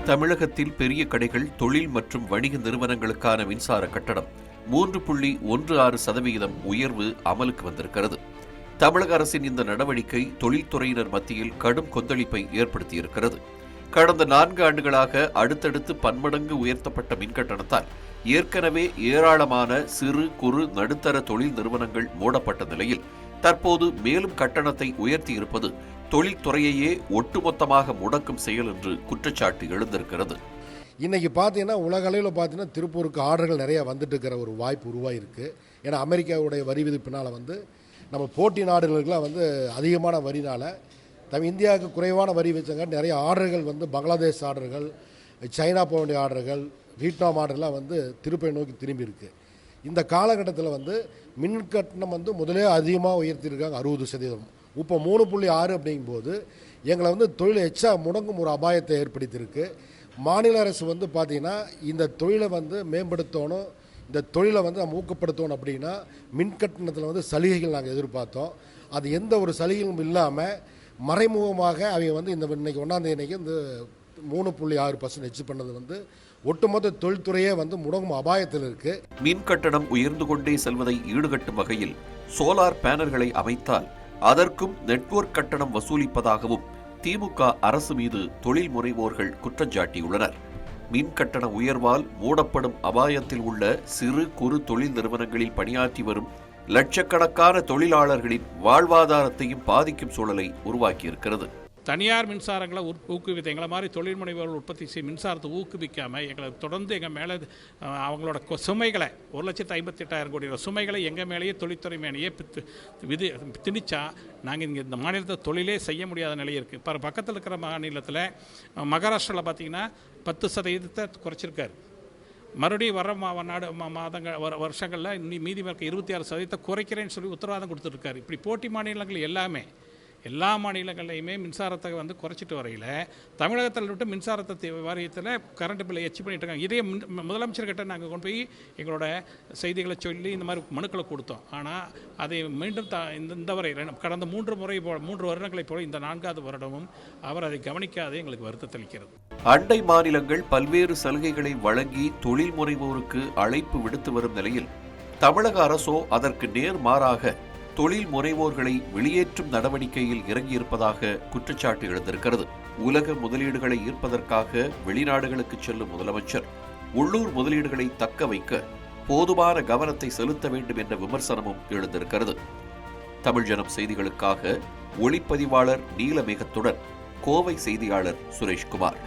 தமிழகத்தில் பெரிய கடைகள், தொழில் மற்றும் வணிக நிறுவனங்களுக்கான மின்சார கட்டணம் 3.16% உயர்வு அமலுக்கு வந்திருக்கிறது. தமிழக அரசின் இந்த நடவடிக்கை தொழில்துறையினர் மத்தியில் கடும் கொந்தளிப்பை ஏற்படுத்தியிருக்கிறது. கடந்த 4 ஆண்டுகளாக அடுத்தடுத்து பன்மடங்கு உயர்த்தப்பட்ட மின்கட்டணத்தால் ஏற்கனவே ஏராளமான சிறு குறு நடுத்தர தொழில் நிறுவனங்கள் மூடப்பட்ட நிலையில் தற்போது மேலும் கட்டணத்தை உயர்த்தியிருப்பது தொழில்துறையையே ஒட்டுமொத்தமாக முடக்கும் செயல் என்று குற்றச்சாட்டு எழுந்திருக்கிறது. இன்றைக்கி பார்த்தீங்கன்னா உலக அளவில் பார்த்தீங்கன்னா திருப்பூருக்கு ஆர்டர்கள் நிறையா வந்துட்டு இருக்கிற ஒரு வாய்ப்பு உருவாகிருக்கு. ஏன்னா அமெரிக்காவுடைய வரி விதிப்பினால் நம்ம போட்டி நாடுகளுக்கெல்லாம் அதிகமான வரினால் இந்தியாவுக்கு குறைவான வரி வச்சங்க நிறைய ஆர்டர்கள் பங்களாதேஷ் ஆர்டர்கள், சைனா போக வேண்டிய ஆர்டர்கள், வியட்நாம் ஆர்டர்லாம் திருப்பை நோக்கி திரும்பி இருக்குது. இந்த காலகட்டத்தில் மின் கட்டணம் முதலே அதிகமாக உயர்த்தியிருக்காங்க 60%. இப்போ 3.6 அப்படிங்கும்போது எங்களை தொழில் எச்சா முடங்கும் ஒரு அபாயத்தை ஏற்படுத்தியிருக்கு. மாநில அரசு பார்த்தீங்கன்னா இந்த தொழிலை மேம்படுத்தணும், இந்த தொழிலை நம்ம ஊக்கப்படுத்தணும் அப்படின்னா மின் கட்டணத்தில் சலுகைகள் நாங்கள் எதிர்பார்த்தோம். அது எந்த ஒரு சலுகைகளும் இல்லாமல் மறைமுகமாக அவங்க இந்த இன்னைக்கு 1ஆம் தேதி இந்த 3.6% பண்ணது ஒட்டுமொத்த தொழில்துறையே முடங்கும் அபாயத்தில் இருக்கு. மின் கட்டணம் உயர்ந்து கொண்டே செல்வதை ஈடுகட்டும் வகையில் சோலார் பேனல்களை அமைத்தால் அதற்கும் நெட்வொர்க் கட்டணம் வசூலிப்பதாகவும் திமுக அரசு மீது தொழில் முனைவோர்கள் குற்றஞ்சாட்டியுள்ளனர். மின் கட்டண உயர்வால் மூடப்படும் அபாயத்தில் உள்ள சிறு குறு தொழில் நிறுவனங்களில் பணியாற்றி வரும் லட்சக்கணக்கான தொழிலாளர்களின் வாழ்வாதாரத்தையும் பாதிக்கும் சூழலை உருவாக்கியிருக்கிறது. தனியார் மின்சாரங்களை ஊக்குவித்த எங்களை மாதிரி தொழில் முனைவோர்கள் உற்பத்தி செய்யும் மின்சாரத்தை ஊக்குவிக்காமல் எங்களை தொடர்ந்து எங்கள் மேலே அவங்களோட சுமைகளை 1,58,000 கோடி சுமைகளை எங்கள் மேலேயே தொழில்துறை மேலேயே திணிச்சா நாங்கள் இங்கே இந்த மாநிலத்தை தொழிலே செய்ய முடியாத நிலை இருக்குது. இப்போ பக்கத்தில் இருக்கிற மாநிலத்தில் மகாராஷ்டிராவில் பார்த்திங்கன்னா 10% குறைச்சிருக்காரு. மறுபடியும் வர மாதங்கள் வருஷங்களில் மீதி இருக்க 26% குறைக்கிறேன்னு சொல்லி உத்தரவாதம் கொடுத்துருக்காரு. இப்படி போட்டி மாநிலங்கள் எல்லா மாநிலங்கள்லையுமே மின்சாரத்தை குறைச்சிட்டு வரையில் தமிழகத்தில் விட்டு மின்சாரத்தை வாரியத்தில் கரண்ட் பில்லை எச்சு பண்ணிட்டு இருக்காங்க. இதே முதலமைச்சர்கிட்ட நாங்கள் கொண்டு போய் எங்களோட செய்திகளை சொல்லி இந்த மாதிரி மனுக்களை கொடுத்தோம். ஆனால் அதை மீண்டும் இந்த வரை கடந்த 3 வருடங்களைப் போல இந்த 4வது வருடமும் அவர் அதை கவனிக்காதே எங்களுக்கு வருத்தத்தளிக்கிறது. அண்டை மாநிலங்கள் பல்வேறு சலுகைகளை வழங்கி தொழில் முனைவோருக்கு அழைப்பு விடுத்து வரும் நிலையில் தமிழக அரசோ அதற்கு நேர்மாறாக தொழில் முனைவோர்களை வெளியேற்றும் நடவடிக்கையில் இறங்கியிருப்பதாக குற்றச்சாட்டு எழுந்திருக்கிறது. உலக முதலீடுகளை ஈர்ப்பதற்காக வெளிநாடுகளுக்கு செல்லும் முதலமைச்சர் உள்ளூர் முதலீடுகளை தக்க வைக்க போதுமான கவனத்தை செலுத்த வேண்டும் என்ற விமர்சனமும் எழுந்திருக்கிறது. தமிழ் ஜனம் செய்திகளுக்காக ஒளிப்பதிவாளர் நீலமேகத்துடன் கோவை செய்தியாளர் சுரேஷ்குமார்.